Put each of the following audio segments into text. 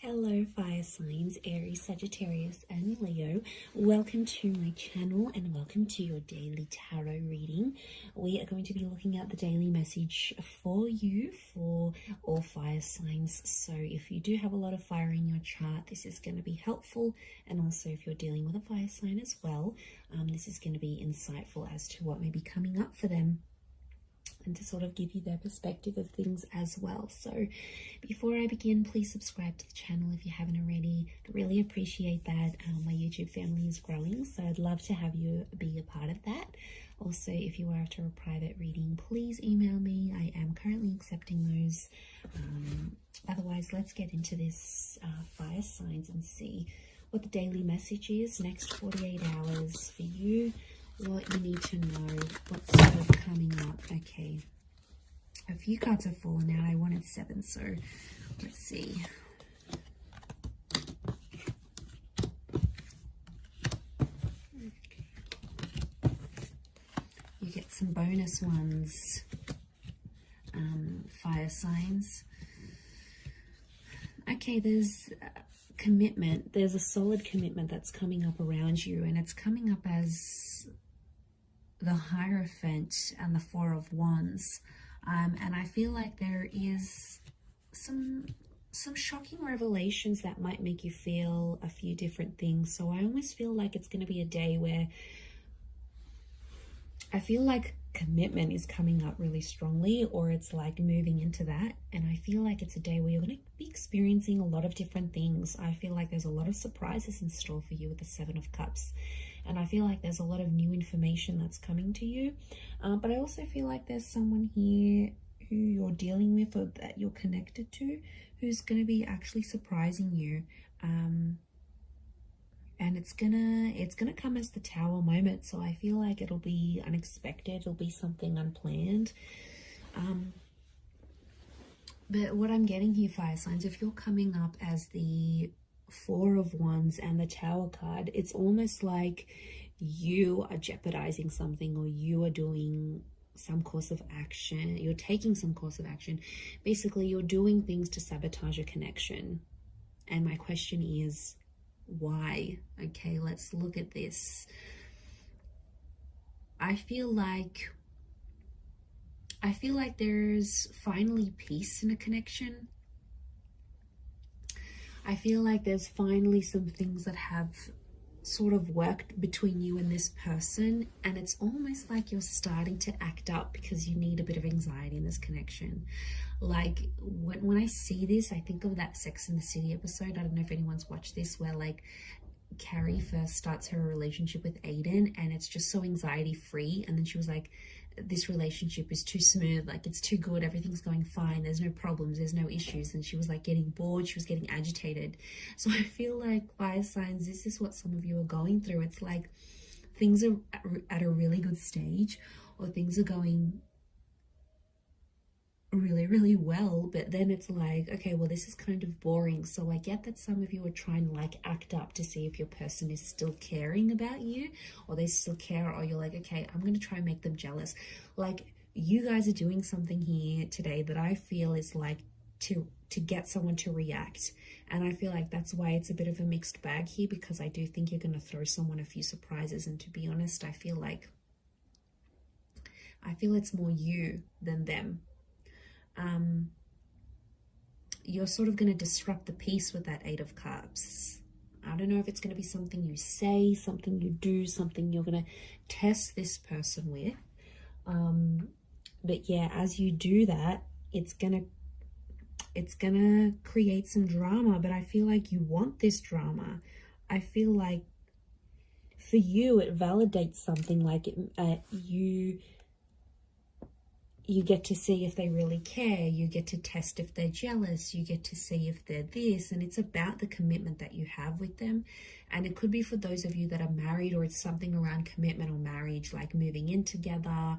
Hello fire signs, Aries, Sagittarius and Leo. Welcome to my channel and welcome to your daily tarot reading. We are going to be looking at the daily message for you for all fire signs. So if you do have a lot of fire in your chart, this is going to be helpful. And also if you're dealing with a fire sign as well, this is going to be insightful as to what may be coming up for them, and to sort of give you their perspective of things as well. So before I begin, please subscribe to the channel if you haven't already. I really appreciate that. My YouTube family is growing, so I'd love to have you be a part of that. Also, if you are after a private reading, please email me. I am currently accepting those. Otherwise, let's get into this fire signs and see what the daily message is. Next 48 hours for you. What you need to know, what's sort of coming up. Okay, a few cards have fallen out. I wanted 7, so let's see. Okay. You get some bonus ones, fire signs. Okay, there's commitment. There's a solid commitment that's coming up around you, and it's coming up as the Hierophant and the Four of Wands, and I feel like there is some shocking revelations that might make you feel a few different things. So I almost feel like it's going to be a day where I feel like commitment is coming up really strongly, or it's like moving into that. And I feel like it's a day where you're going to be experiencing a lot of different things. I feel like there's a lot of surprises in store for you with the 7 of Cups. And I feel like there's a lot of new information that's coming to you. But I also feel like there's someone here who you're dealing with or that you're connected to who's going to be actually surprising you. And it's gonna come as the Tower moment. So I feel like it'll be unexpected. It'll be something unplanned. But what I'm getting here, fire signs, if you're coming up as the Four of Wands and the Tower card, it's almost like you are jeopardizing something, or you are doing some course of action. You're taking some course of action. Basically, you're doing things to sabotage a connection. And my question is, why? Okay, let's look at this. I feel like there's finally peace in a connection. I feel like there's finally some things that have sort of worked between you and this person, and it's almost like you're starting to act up because you need a bit of anxiety in this connection. Like when I see this, I think of that Sex and the City episode. I don't know if anyone's watched this, where like Carrie first starts her relationship with Aiden and it's just so anxiety free, and then she was like, this relationship is too smooth, like it's too good, everything's going fine, there's no problems, there's no issues. And she was like getting bored, she was getting agitated. So I feel like, fire signs, this is what some of you are going through. It's like things are at a really good stage, or things are going really well, but then it's like, okay, well, this is kind of boring. So I get that some of you are trying to like act up to see if your person is still caring about you, or they still care, or you're like, okay, I'm going to try and make them jealous. Like, you guys are doing something here today that I feel is like to get someone to react. And I feel like that's why it's a bit of a mixed bag here, because I do think you're going to throw someone a few surprises. And to be honest, I feel it's more you than them. You're sort of going to disrupt the peace with that 8 of Cups. I don't know if it's going to be something you say, something you do, something you're going to test this person with. But yeah, as you do that, it's gonna create some drama. But I feel like you want this drama. I feel like for you, it validates something. Like you get to see if they really care. You get to test if they're jealous. You get to see if they're this. And it's about the commitment that you have with them. And it could be for those of you that are married, or it's something around commitment or marriage, like moving in together,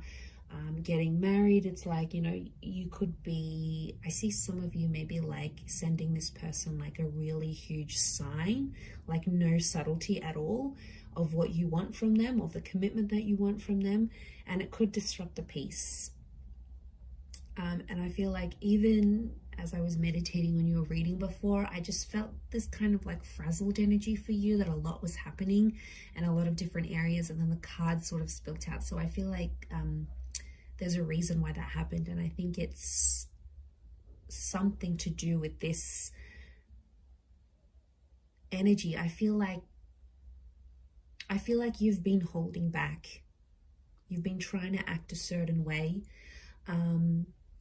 getting married. It's like, you know, you could be, I see some of you maybe like sending this person like a really huge sign, like no subtlety at all of what you want from them, of the commitment that you want from them. And it could disrupt the peace. And I feel like even as I was meditating on your reading before, I just felt this kind of like frazzled energy for you, that a lot was happening in a lot of different areas, and then the cards sort of spilt out. So I feel like there's a reason why that happened, and I think it's something to do with this energy. I feel like you've been holding back. You've been trying to act a certain way,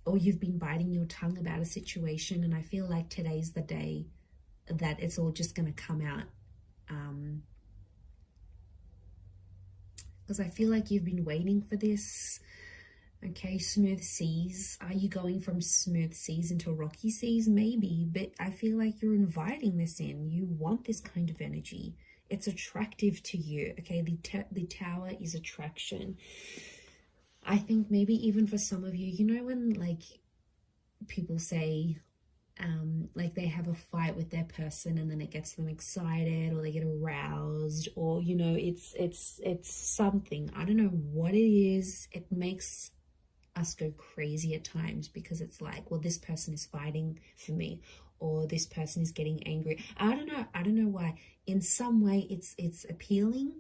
or you've been biting your tongue about a situation, and I feel like today's the day that it's all just going to come out. Because I feel like you've been waiting for this. Okay, smooth seas. Are you going from smooth seas into rocky seas? Maybe, but I feel like you're inviting this in. You want this kind of energy. It's attractive to you. Okay, the tower is attraction. I think maybe even for some of you, you know, when like people say like they have a fight with their person and then it gets them excited, or they get aroused, or you know, it's something, I don't know what it is, it makes us go crazy at times, because it's like, well, this person is fighting for me, or this person is getting angry. I don't know why. In some way it's appealing,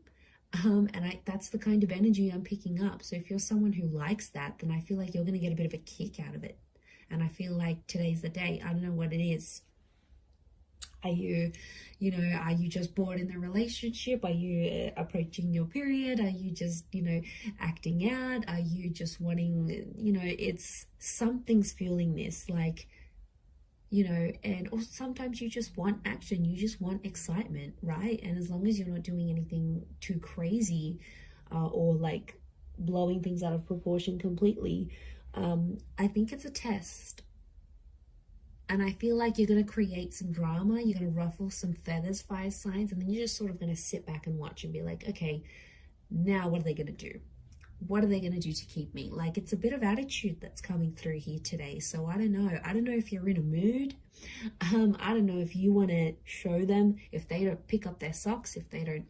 and that's the kind of energy I'm picking up. So if you're someone who likes that, then I feel like you're going to get a bit of a kick out of it. And I feel like today's the day. I don't know what it is. Are you just bored in the relationship? Are you approaching your period? Are you just, acting out? Are you just wanting, it's something's fueling this, like, and or sometimes you just want action, you just want excitement, right? And as long as you're not doing anything too crazy, or like blowing things out of proportion completely, I think it's a test. And I feel like you're going to create some drama, you're going to ruffle some feathers, fire signs, and then you're just sort of going to sit back and watch and be like, okay, now what are they going to do? What are they going to do to keep me? Like, it's a bit of attitude that's coming through here today. So I don't know if you're in a mood. I don't know if you want to show them, if they don't pick up their socks, if they don't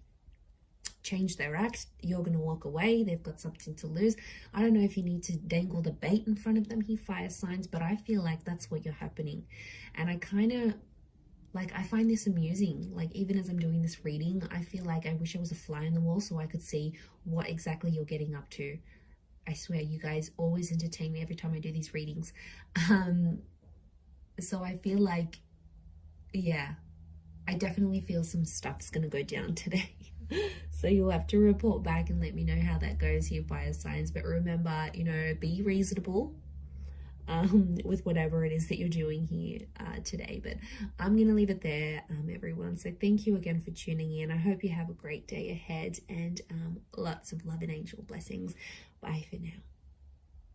change their act, you're going to walk away. They've got something to lose. I don't know if you need to dangle the bait in front of them here, fire signs, but I feel like that's what you're happening. And I kind of like, I find this amusing. Like, even as I'm doing this reading, I feel like I wish I was a fly on the wall so I could see what exactly you're getting up to. I swear, you guys always entertain me every time I do these readings. So I feel like, yeah, I definitely feel some stuff's going to go down today. So you'll have to report back and let me know how that goes here, fire signs. But remember, be reasonable with whatever it is that you're doing here today. But I'm gonna leave it there, everyone. So thank you again for tuning in. I hope you have a great day ahead, and lots of love and angel blessings. Bye for now.